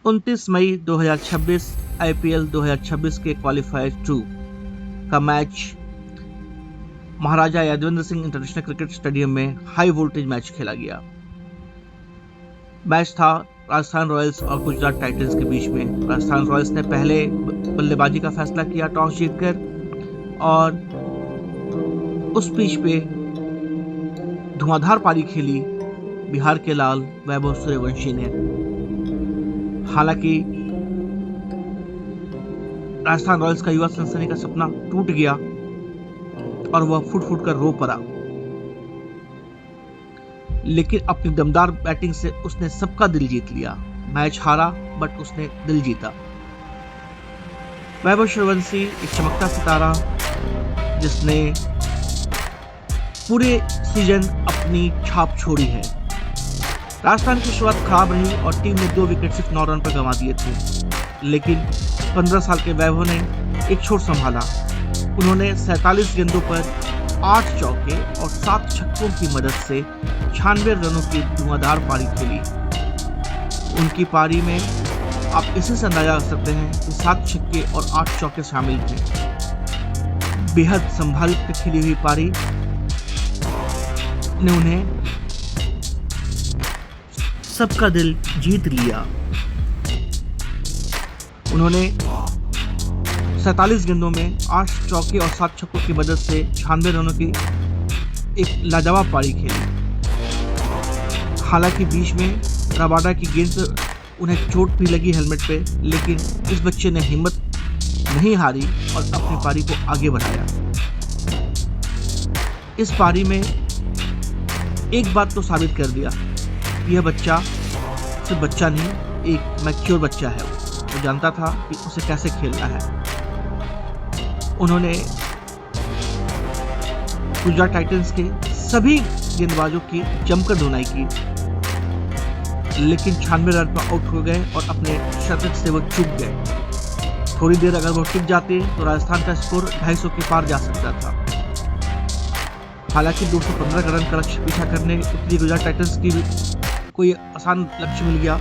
29 मई 2026 IPL 2026 के qualifier 2 का match Maharaja Yadavendra Singh international cricket stadium में हाई वोल्टेज मैच खेला गया। मैच था राजस्थान रॉयल्स और गुजरात टाइटंस के बीच में। राजस्थान रॉयल्स ने पहले बल्लेबाजी का फैसला किया टॉस जीतकर, और उस पिच पे धुआंधार पारी खेली बिहार के लाल वैभव सूर्यवंशी ने। हालांकि राजस्थान रॉयल्स का युवा सनसनी का सपना टूट गया और वह फुट फुट कर रो पड़ा, लेकिन अपनी दमदार बैटिंग से उसने सबका दिल जीत लिया। मैच हारा बट उसने दिल जीता। वैभव सूर्यवंशी एक चमकता सितारा जिसने पूरे सीजन अपनी छाप छोड़ी है। राजस्थान की शुरुआत खराब रही और टीम ने 2 विकेट सिर्फ 9 रन पर गंवा दिए थे, लेकिन 15 साल के वैभव ने एक छोर संभाला। उन्होंने 47 गेंदों पर 8 चौके और 7 छक्कों की मदद से 96 रनों की धुआंधार पारी खेली। उनकी पारी में आप इसी से अंदाजा कर सकते हैं कि 7 छक्के और 8 चौके शामिल थे। बेहद संभाल कर खेली हुई पारी ने उन्हें सबका दिल जीत लिया। उन्होंने 47 गेंदों में 8 चौके और 7 छक्कों की मदद से 96 रनों की एक लाजवाब पारी खेली। हालांकि बीच में रबाडा की गेंद पर उन्हें चोट भी लगी हेलमेट पे, लेकिन इस बच्चे ने हिम्मत नहीं हारी और अपनी पारी को आगे बढ़ाया। इस पारी में एक बात तो साबित कर दिया, यह बच्चा सिर्फ बच्चा नहीं, एक मैच्योर बच्चा है। वो जानता था कि उसे कैसे खेलना है। उन्होंने गुजरात टाइटंस के सभी गेंदबाजों की जमकर धुनाई की, लेकिन 96 रन पर आउट हो गए और अपने शतक से वो चूक गए। थोड़ी देर अगर वो टिक जाते तो राजस्थान का स्कोर 250 के पार जा सकता था। हालांकि 215 रन का लक्ष्य पीछा करने उतरी गुजरात टाइटंस की कोई आसान लक्ष्य मिल गया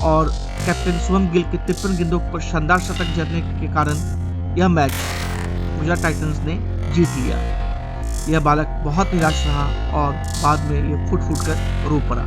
और कैप्टन शुभम गिल के 53 गेंदों पर शानदार शतक जड़ने के कारण यह मैच गुजरात टाइटंस ने जीत लिया। यह बालक बहुत निराश रहा और बाद में यह फुट फुट कर रो पड़ा।